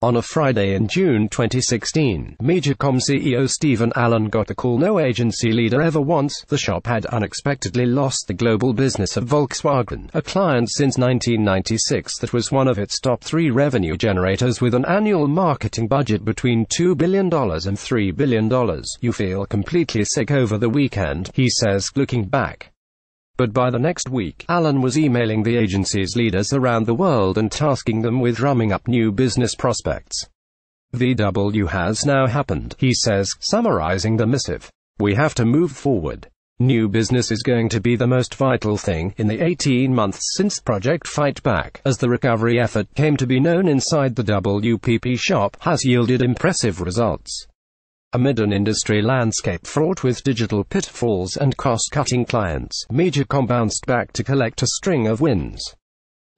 On a Friday in June 2016, MediaCom CEO Stephen Allen got the call no agency leader ever wants. The shop had unexpectedly lost the global business of Volkswagen, a client since 1996 that was one of its top 3 revenue generators with an annual marketing budget between $2 billion and $3 billion. You feel completely sick over the weekend, he says, looking back. But by the next week, Allen was emailing the agency's leaders around the world and tasking them with drumming up new business prospects. VW has now happened, he says, summarizing the missive. We have to move forward. New business is going to be the most vital thing in the 18 months since Project Fight Back, as the recovery effort came to be known inside the WPP shop, has yielded impressive results. Amid an industry landscape fraught with digital pitfalls and cost-cutting clients, MediaCom bounced back to collect a string of wins.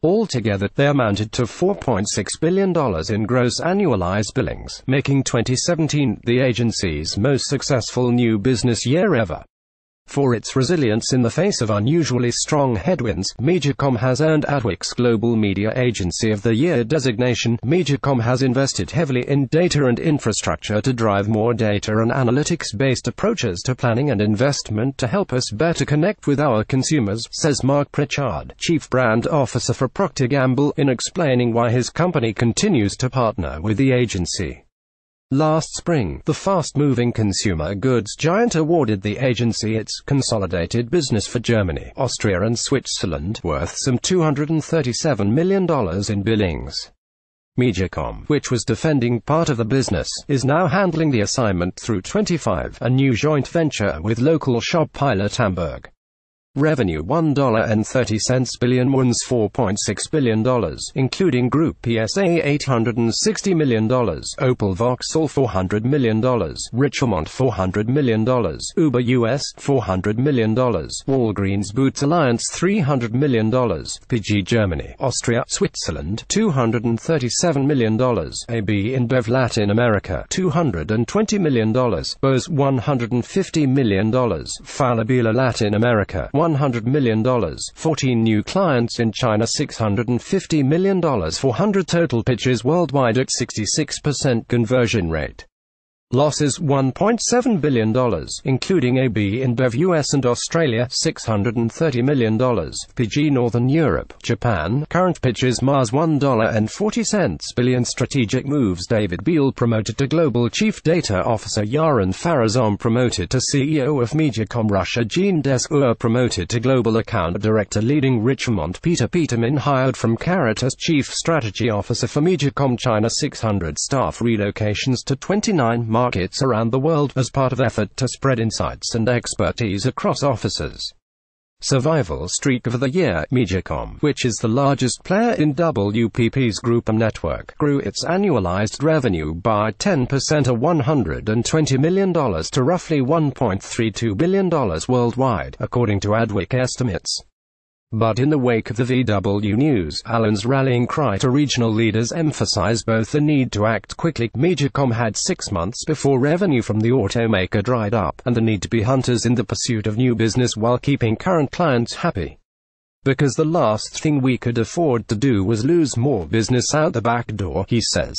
Altogether, they amounted to $4.6 billion in gross annualized billings, making 2017 the agency's most successful new business year ever. For its resilience in the face of unusually strong headwinds, MediaCom has earned Adweek's Global Media Agency of the Year designation. MediaCom has invested heavily in data and infrastructure to drive more data and analytics-based approaches to planning and investment to help us better connect with our consumers, says Mark Pritchard, Chief Brand Officer for Procter & Gamble, in explaining why his company continues to partner with the agency. Last spring, the fast-moving consumer goods giant awarded the agency its consolidated business for Germany, Austria and Switzerland, worth some $237 million in billings. MediaCom, which was defending part of the business, is now handling the assignment through 25, a new joint venture with local shop Pilot Hamburg. Revenue $1.30 billion wins $4.6 billion, including Group PSA $860 million, Opel Vauxhall $400 million, Richemont $400 million, Uber US $400 million, Walgreens Boots Alliance $300 million, PG Germany, Austria, Switzerland $237 million, AB InBev Latin America $220 million, Bose $150 million, Falabella Latin America $100 million, 14 new clients in China $650 million, 400 total pitches worldwide at 66% conversion rate. Losses $1.7 billion, including AB InBev US and Australia $630 million, PG Northern Europe, Japan, current pitches Mars $1.40 billion. Strategic moves: David Beal promoted to Global Chief Data Officer, Yaron Farazan promoted to CEO of MediaCom Russia, Jean Descour promoted to Global Account Director leading Richemont, Peter Peterman hired from Carrot as Chief Strategy Officer for MediaCom China, 600 staff relocations to 29 markets around the world, as part of effort to spread insights and expertise across offices. Survival streak of the year: MediaCom, which is the largest player in WPP's group network, grew its annualized revenue by 10% or $120 million to roughly $1.32 billion worldwide, according to Adweek estimates. But in the wake of the VW news, Allen's rallying cry to regional leaders emphasized both the need to act quickly. MediaCom had 6 months before revenue from the automaker dried up, and the need to be hunters in the pursuit of new business while keeping current clients happy. Because the last thing we could afford to do was lose more business out the back door, he says.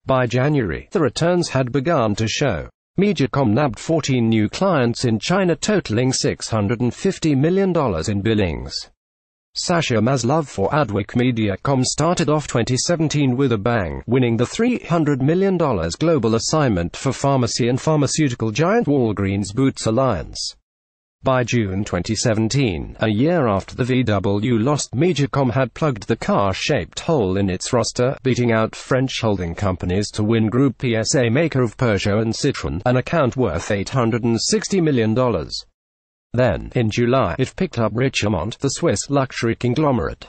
By January, the returns had begun to show. MediaCom nabbed 14 new clients in China totaling $650 million in billings. Sasha Maslov for Adweek: MediaCom started off 2017 with a bang, winning the $300 million global assignment for pharmacy and pharmaceutical giant Walgreens Boots Alliance. By June 2017, a year after the VW lost, MediaCom had plugged the car-shaped hole in its roster, beating out French holding companies to win Group PSA, maker of Peugeot and Citroën, an account worth $860 million. Then, in July, it picked up Richemont, the Swiss luxury conglomerate,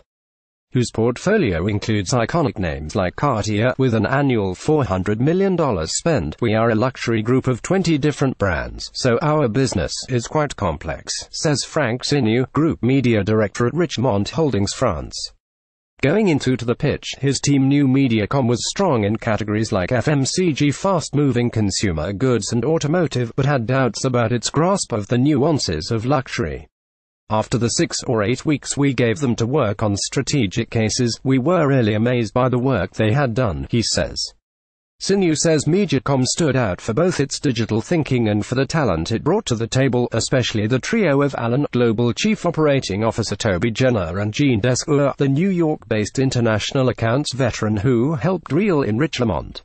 whose portfolio includes iconic names like Cartier, with an annual $400 million spend. We are a luxury group of 20 different brands, so our business is quite complex, says Frank Sinu, Group Media Director at Richemont Holdings France. Going into the pitch, his team knew MediaCom was strong in categories like FMCG, fast-moving consumer goods and automotive, but had doubts about its grasp of the nuances of luxury. After the 6 or 8 weeks we gave them to work on strategic cases, we were really amazed by the work they had done, he says. Sinew says MediaCom stood out for both its digital thinking and for the talent it brought to the table, especially the trio of Alan, Global Chief Operating Officer Toby Jenner, and Jean Descour, the New York-based international accounts veteran who helped reel in Rich Lamont.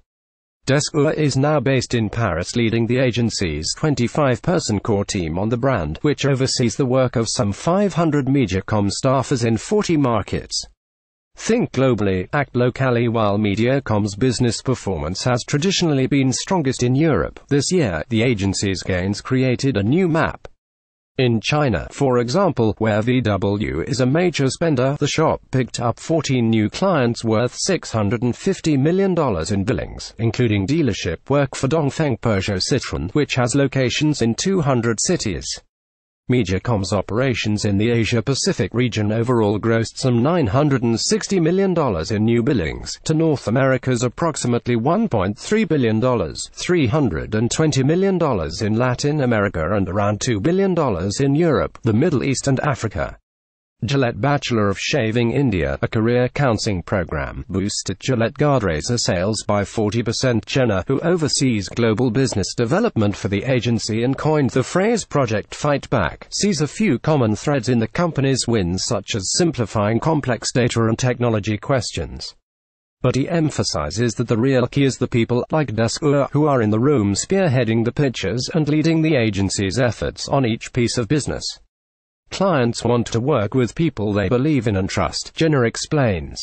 Descour is now based in Paris, leading the agency's 25-person core team on the brand, which oversees the work of some 500 MediaCom staffers in 40 markets. Think globally, act locally. While MediaCom's business performance has traditionally been strongest in Europe, this year, the agency's gains created a new map. In China, for example, where VW is a major spender, the shop picked up 14 new clients worth $650 million in billings, including dealership work for Dongfeng Peugeot Citroën, which has locations in 200 cities. MediaCom's operations in the Asia-Pacific region overall grossed some $960 million in new billings, to North America's approximately $1.3 billion, $320 million in Latin America and around $2 billion in Europe, the Middle East and Africa. Gillette Bachelor of Shaving India, a career counseling program, boosted Gillette Guardracer sales by 40%. Jenner, who oversees global business development for the agency and coined the phrase Project Fight Back, sees a few common threads in the company's wins, such as simplifying complex data and technology questions. But he emphasizes that the real key is the people, like Descour, who are in the room spearheading the pitches and leading the agency's efforts on each piece of business. Clients want to work with people they believe in and trust, Jenner explains.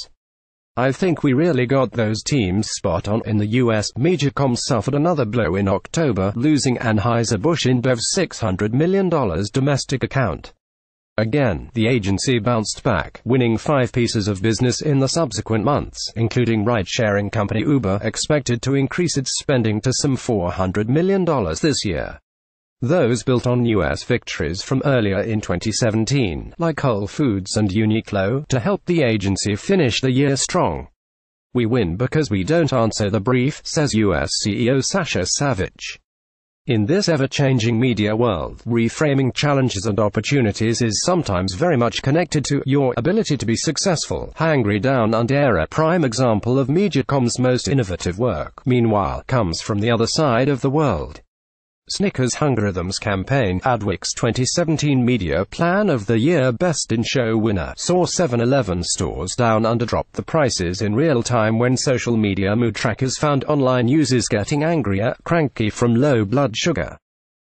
I think we really got those teams spot on. In the US, MediaCom suffered another blow in October, losing Anheuser-Busch InBev's $600 million domestic account. Again, the agency bounced back, winning 5 pieces of business in the subsequent months, including ride-sharing company Uber, expected to increase its spending to some $400 million this year. Those built on U.S. victories from earlier in 2017, like Whole Foods and Uniqlo, to help the agency finish the year strong. We win because we don't answer the brief, says U.S. CEO Sasha Savage. In this ever-changing media world, reframing challenges and opportunities is sometimes very much connected to your ability to be successful. Hangry Down Under, a prime example of MediaCom's most innovative work, meanwhile, comes from the other side of the world. Snickers' Hungerrhythms campaign, Adweek's 2017 Media Plan of the Year Best in Show winner, saw 7-Eleven stores Down Under drop the prices in real time when social media mood trackers found online users getting angrier, cranky from low blood sugar.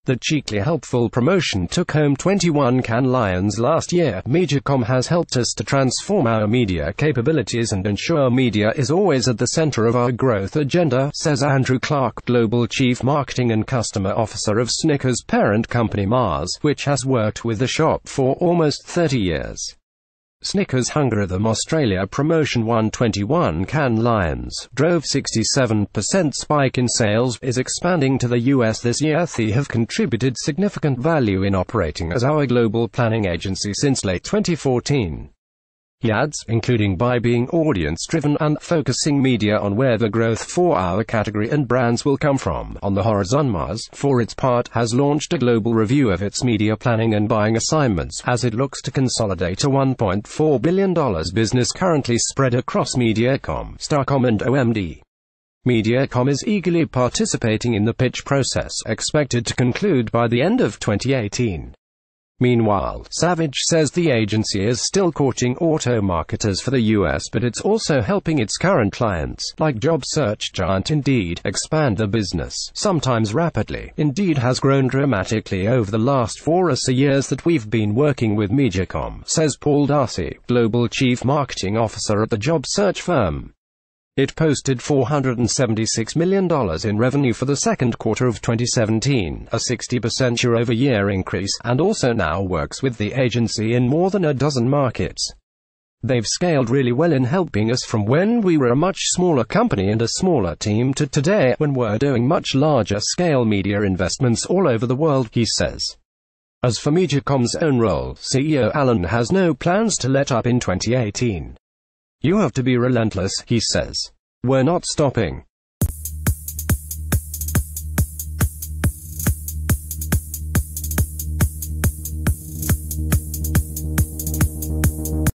The cheekily helpful promotion took home 21 Cannes Lions last year. MediaCom has helped us to transform our media capabilities and ensure media is always at the center of our growth agenda, says Andrew Clark, Global Chief Marketing and Customer Officer of Snickers' parent company Mars, which has worked with the shop for almost 30 years. Snickers' Hungerrhythm Australia promotion won 21 Cannes Lions, drove 67% spike in sales, is expanding to the US this year. They have contributed significant value in operating as our global planning agency since late 2014. He adds, including by being audience-driven and focusing media on where the growth for our category and brands will come from. On the horizon, Mars, for its part, has launched a global review of its media planning and buying assignments, as it looks to consolidate a $1.4 billion business currently spread across MediaCom, Starcom and OMD. MediaCom is eagerly participating in the pitch process, expected to conclude by the end of 2018. Meanwhile, Savage says the agency is still courting auto marketers for the US, but it's also helping its current clients, like job search giant Indeed, expand the business, sometimes rapidly. Indeed has grown dramatically over the last 4 years that we've been working with MediaCom, says Paul Darcy, Global Chief Marketing Officer at the job search firm. It posted $476 million in revenue for the second quarter of 2017, a 60% year-over-year increase, and also now works with the agency in more than a dozen markets. They've scaled really well in helping us from when we were a much smaller company and a smaller team to today, when we're doing much larger scale media investments all over the world, he says. As for MediaCom's own role, CEO Alan has no plans to let up in 2018. You have to be relentless, he says. We're not stopping.